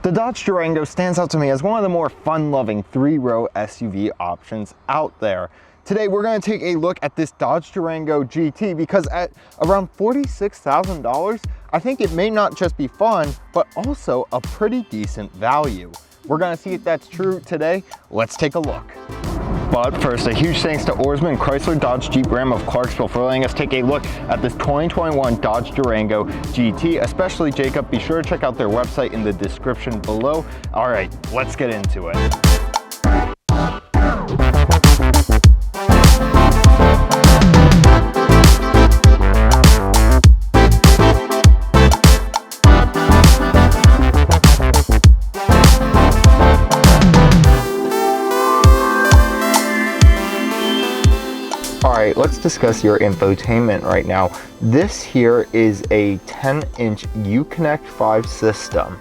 The Dodge Durango stands out to me as one of the more fun-loving three-row SUV options out there. Today we're going to take a look at this Dodge Durango GT because at around $46,000, I think it may not just be fun, but also a pretty decent value. We're going to see if that's true today. Let's take a look. But first, a huge thanks to Oarsman Chrysler Dodge Jeep Ram of Clarksville for letting us take a look at this 2021 Dodge Durango GT, especially Jacob. Be sure to check out their website in the description below. All right, let's get into it. Alright, let's discuss your infotainment right now. This here is a 10-inch Uconnect 5 system,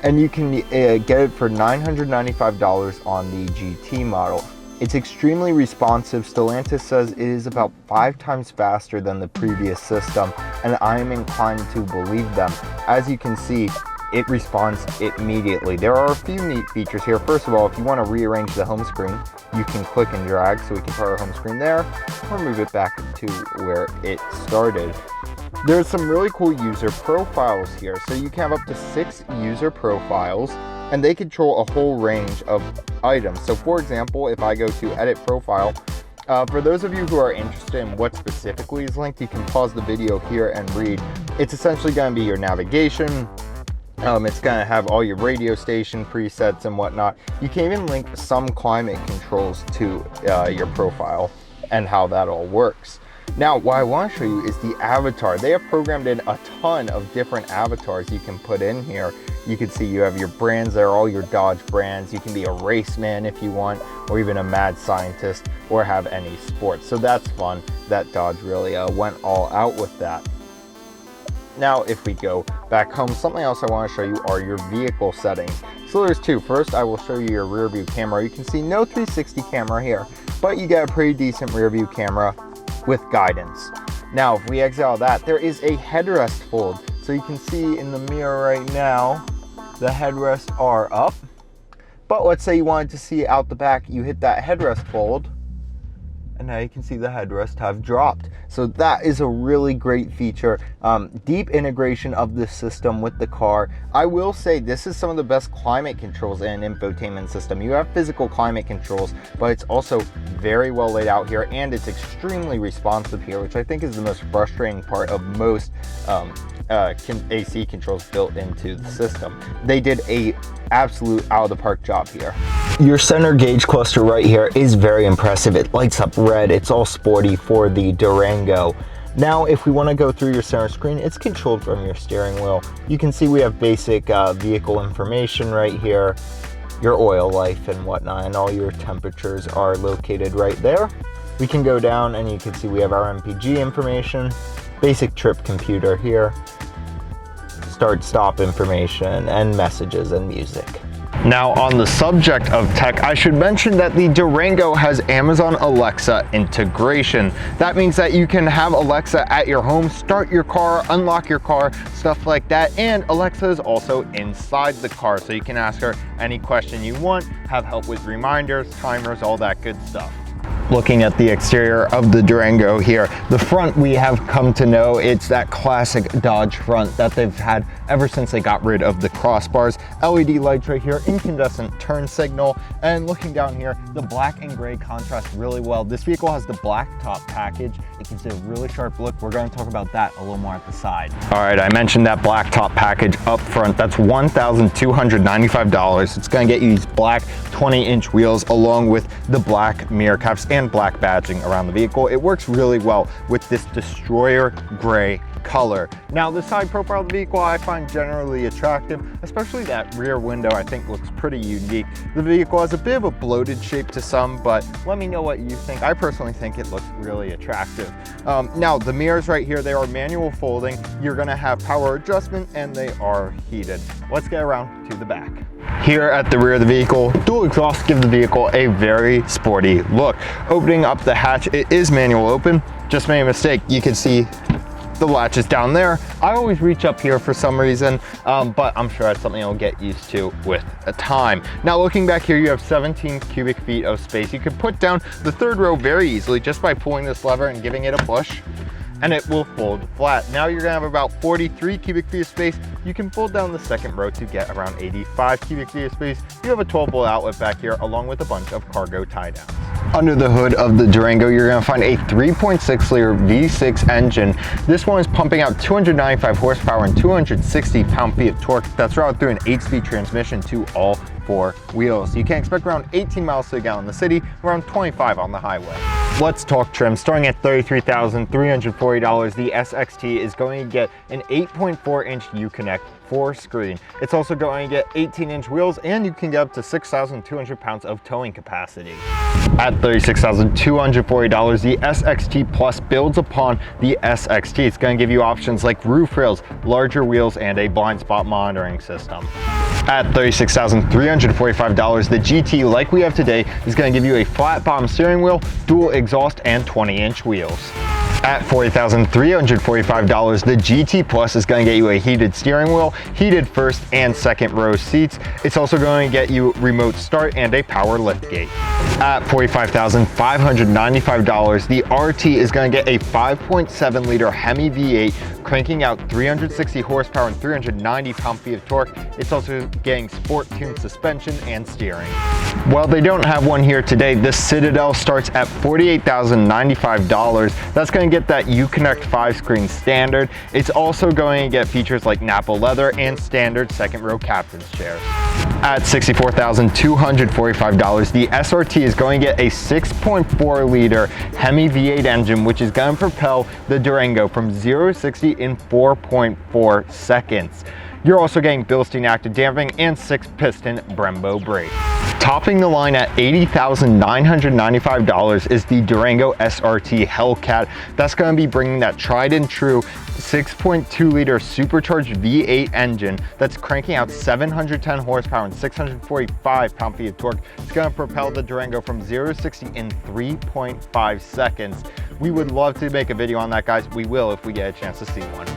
and you can get it for $995 on the GT model. It's extremely responsive. Stellantis says it is about 5 times faster than the previous system, and I am inclined to believe them. As you can see, it responds immediately. There are a few neat features here. First of all, if you want to rearrange the home screen, you can click and drag, so we can put our home screen there or move it back to where it started. There's some really cool user profiles here. So you can have up to 6 user profiles, and they control a whole range of items. So for example, if I go to edit profile, for those of you who are interested in what specifically is linked, you can pause the video here and read. It's essentially going to be your navigation. It's going to have all your radio station presets and whatnot. You can even link some climate controls to your profile and how that all works. Now, what I want to show you is the avatar. They have programmed in a ton of different avatars you can put in here. You can see you have your brands there, all your Dodge brands. You can be a raceman if you want, or even a mad scientist, or have any sports. So that's fun that Dodge really went all out with that. Now, if we go back home, something else I want to show you are your vehicle settings. So there's two. First, I will show you your rear view camera. You can see no 360 camera here, but you get a pretty decent rear view camera with guidance. Now, if we exit all that, there is a headrest fold. So you can see in the mirror right now, the headrests are up. But let's say you wanted to see out the back, you hit that headrest fold, and now you can see the headrest have dropped. So that is a really great feature. Deep integration of the system with the car. I will say this is some of the best climate controls in an infotainment system. You have physical climate controls, but it's also very well laid out here, and it's extremely responsive here, which I think is the most frustrating part of most AC controls built into the system. They did a absolute out of the park job here. Your center gauge cluster right here is very impressive. It lights up red. It's all sporty for the Durango. Now, if we want to go through your center screen, it's controlled from your steering wheel. You can see we have basic vehicle information right here, your oil life and whatnot, and all your temperatures are located right there. We can go down and you can see we have our MPG information, basic trip computer here, start stop information, and messages and music. Now, on the subject of tech, I should mention that the Durango has Amazon Alexa integration. That means that you can have Alexa at your home, start your car, unlock your car, stuff like that. And Alexa is also inside the car, so you can ask her any question you want, have help with reminders, timers, all that good stuff. Looking at the exterior of the Durango here, the front we have come to know, it's that classic Dodge front that they've had ever since they got rid of the crossbars. LED lights right here, incandescent turn signal, and looking down here, the black and gray contrast really well. This vehicle has the Blacktop Package. It gives it a really sharp look. We're going to talk about that a little more at the side. All right, I mentioned that Blacktop Package up front. That's $1,295. It's going to get you these black 20-inch wheels along with the black mirror caps and black badging around the vehicle. It works really well with this destroyer gray color. Now, the side profile of the vehicle I find generally attractive, especially that rear window I think looks pretty unique. The vehicle has a bit of a bloated shape to some, but let me know what you think. I personally think it looks really attractive. Now, the mirrors right here, they are manual folding. You're gonna have power adjustment and they are heated. Let's get around to the back. Here at the rear of the vehicle, dual exhaust give the vehicle a very sporty look. Opening up the hatch, it is manual open. Just made a mistake. You can see the latch is down there. I always reach up here for some reason, but I'm sure that's something I'll get used to with time. Now looking back here, you have 17 cubic feet of space. You can put down the third row very easily just by pulling this lever and giving it a push, and it will fold flat. Now you're gonna have about 43 cubic feet of space. You can fold down the second row to get around 85 cubic feet of space. You have a 12-volt outlet back here along with a bunch of cargo tie downs. Under the hood of the Durango, you're gonna find a 3.6 liter V6 engine. This one is pumping out 295 horsepower and 260 pound-feet of torque. That's routed through an 8-speed transmission to all 4 wheels. You can expect around 18 miles to the gallon in the city, around 25 on the highway. Let's talk trim. Starting at $33,340, the SXT is going to get an 8.4-inch Uconnect 4-screen. It's also going to get 18-inch wheels, and you can get up to 6,200 pounds of towing capacity. At $36,240, the SXT Plus builds upon the SXT. It's going to give you options like roof rails, larger wheels, and a blind spot monitoring system. At $36,345, the GT, like we have today, is going to give you a flat bottom steering wheel, dual exhaust, and 20-inch wheels. At $40,345, the GT Plus is going to get you a heated steering wheel, heated first and second row seats. It's also going to get you remote start and a power liftgate. At $45,595, the RT is going to get a 5.7 liter Hemi V8 cranking out 360 horsepower and 390 pound-feet of torque. It's also getting sport-tuned suspension and steering. While they don't have one here today, the Citadel starts at $48,095. That's going to get that Uconnect 5-screen standard. It's also going to get features like Napa leather and standard second row captain's chairs. At $64,245, the SRT is going to get a 6.4 liter Hemi V8 engine, which is going to propel the Durango from 0 to 60 in 4.4 seconds. You're also getting Bilstein active damping and 6-piston Brembo brakes. Topping the line at $80,995 is the Durango SRT Hellcat. That's going to be bringing that tried and true 6.2 liter supercharged V8 engine that's cranking out 710 horsepower and 645 pound-feet of torque. It's going to propel the Durango from 0 to 60 in 3.5 seconds. We would love to make a video on that, guys. We will if we get a chance to see one.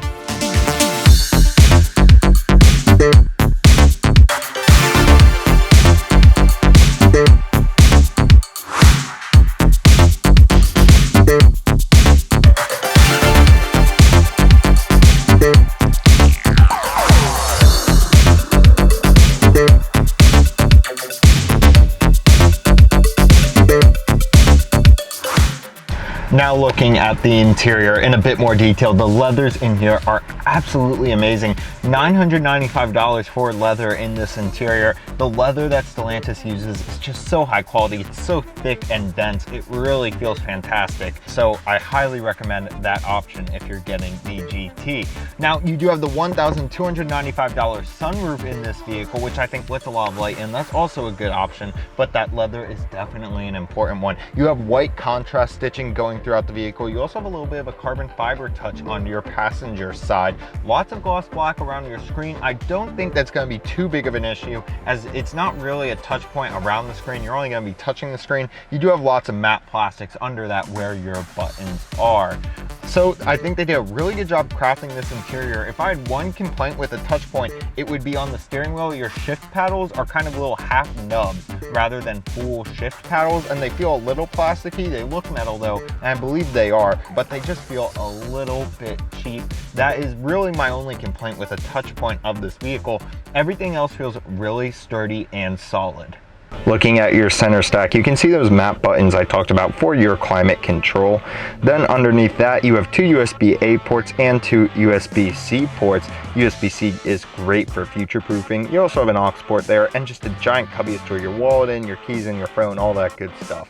Now looking at the interior in a bit more detail, the leathers in here are absolutely amazing. $995 for leather in this interior. The leather that Stellantis uses is just so high quality. It's so thick and dense. It really feels fantastic. So I highly recommend that option if you're getting the GT. Now you do have the $1,295 sunroof in this vehicle, which I think lets a lot of light in. That's also a good option, but that leather is definitely an important one. You have white contrast stitching going throughout the vehicle. You also have a little bit of a carbon fiber touch on your passenger side. Lots of gloss black around your screen. I don't think that's going to be too big of an issue, as it's not really a touch point around the screen. You're only going to be touching the screen. You do have lots of matte plastics under that where your buttons are. So I think they did a really good job crafting this interior. If I had one complaint with a touch point, it would be on the steering wheel. Your shift paddles are kind of little half nubs rather than full shift paddles, and they feel a little plasticky. They look metal though, and I believe they are, but they just feel a little bit cheap. That is really my only complaint with a touch point of this vehicle. Everything else feels really sturdy and solid. Looking at your center stack, you can see those map buttons I talked about for your climate control. Then underneath that, you have 2 USB-A ports and 2 USB-C ports. USB-C is great for future proofing. You also have an aux port there and just a giant cubby to store your wallet in, your keys in, your phone, all that good stuff.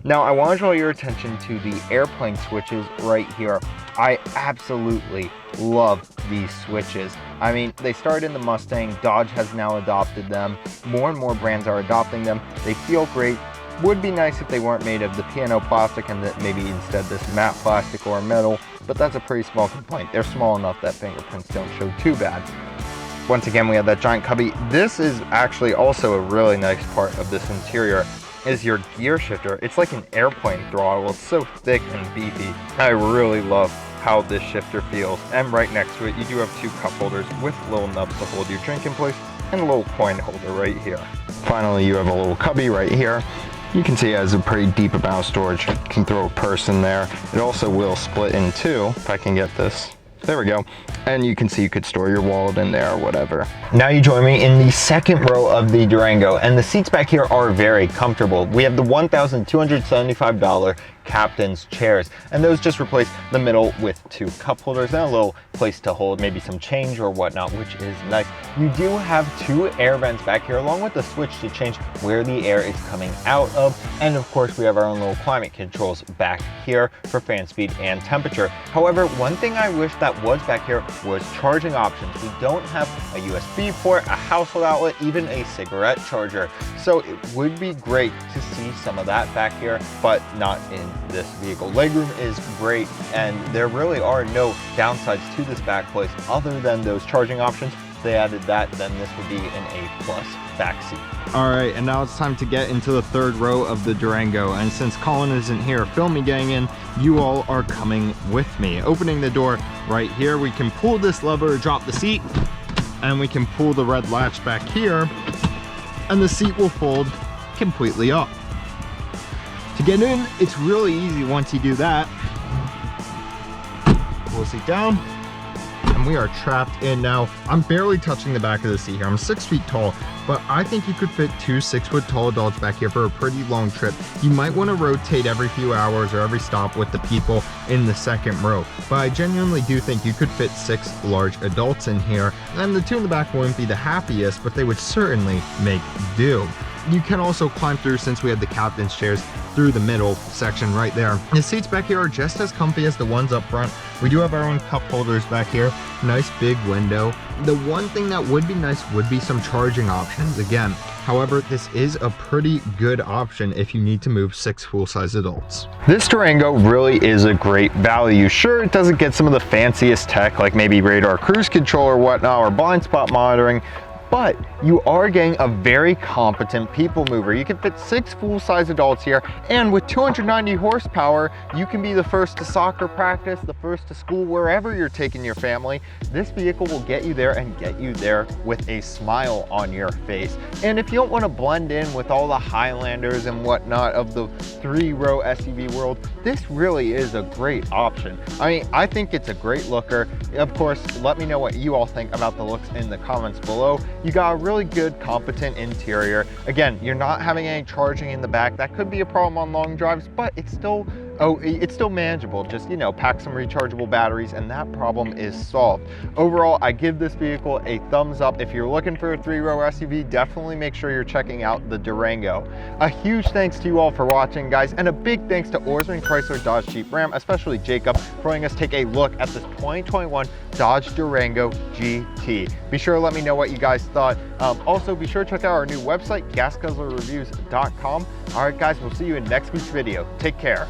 Now I want to draw your attention to the airplane switches right here. I absolutely love these switches. I mean, they started in the Mustang. Dodge has now adopted them. More and more brands are adopting them. They feel great. Would be nice if they weren't made of the piano plastic and that maybe instead this matte plastic or metal, but that's a pretty small complaint. They're small enough that fingerprints don't show too bad. Once again, we have that giant cubby. This is actually also a really nice part of this interior, is your gear shifter. It's like an airplane throttle. It's so thick and beefy. I really love how this shifter feels. And right next to it, you do have 2 cup holders with little nubs to hold your drink in place and a little coin holder right here. Finally, you have a little cubby right here. You can see it has a pretty deep amount of storage. You can throw a purse in there. It also will split in 2, if I can get this. There we go. And you can see you could store your wallet in there or whatever. Now you join me in the second row of the Durango, and the seats back here are very comfortable. We have the $1,275 captain's chairs, and those just replace the middle with 2 cup holders and a little place to hold maybe some change or whatnot, which is nice. You do have 2 air vents back here along with the switch to change where the air is coming out of, and of course we have our own little climate controls back here for fan speed and temperature. However, one thing I wish that was back here was charging options. We don't have a USB port, a household outlet, even a cigarette charger, so it would be great to see some of that back here, but not in this vehicle. Legroom is great, and there really are no downsides to this back place other than those charging options. If they added that, then this would be an A+ back seat. All right, and now it's time to get into the third row of the Durango, and since Colin isn't here filming getting in, you all are coming with me. Opening the door right here, we can pull this lever, drop the seat, and we can pull the red latch back here, and the seat will fold completely up. To get in, it's really easy once you do that. Pull the seat down, and we are trapped in now. I'm barely touching the back of the seat here. I'm 6 feet tall, but I think you could fit 2 6-foot tall adults back here for a pretty long trip. You might want to rotate every few hours or every stop with the people in the second row, but I genuinely do think you could fit 6 large adults in here, and the 2 in the back wouldn't be the happiest, but they would certainly make do. You can also climb through, since we have the captain's chairs, through the middle section right there. The seats back here are just as comfy as the ones up front. We do have our own cup holders back here. Nice big window. The one thing that would be nice would be some charging options again. However, this is a pretty good option if you need to move 6 full-size adults. This Durango really is a great value. Sure, it doesn't get some of the fanciest tech like maybe radar cruise control or whatnot, or blind spot monitoring, but you are getting a very competent people mover. You can fit 6 full-size adults here, and with 290 horsepower, you can be the first to soccer practice, the first to school, wherever you're taking your family. This vehicle will get you there, and get you there with a smile on your face. And if you don't want to blend in with all the Highlanders and whatnot of the 3-row SUV world, this really is a great option. I mean, I think it's a great looker. Of course, let me know what you all think about the looks in the comments below. You got a really good, competent interior. Again, you're not having any charging in the back. That could be a problem on long drives, but it's still manageable. Just, you know, pack some rechargeable batteries and that problem is solved. Overall, I give this vehicle a thumbs up. If you're looking for a 3-row SUV, definitely make sure you're checking out the Durango. A huge thanks to you all for watching, guys, and a big thanks to Orsman Chrysler Dodge Jeep Ram, especially Jacob, for letting us take a look at this 2021 Dodge Durango GT. Be sure to let me know what you guys thought. Also, be sure to check out our new website, gasguzzlerreviews.com. All right, guys, we'll see you in next week's video. Take care.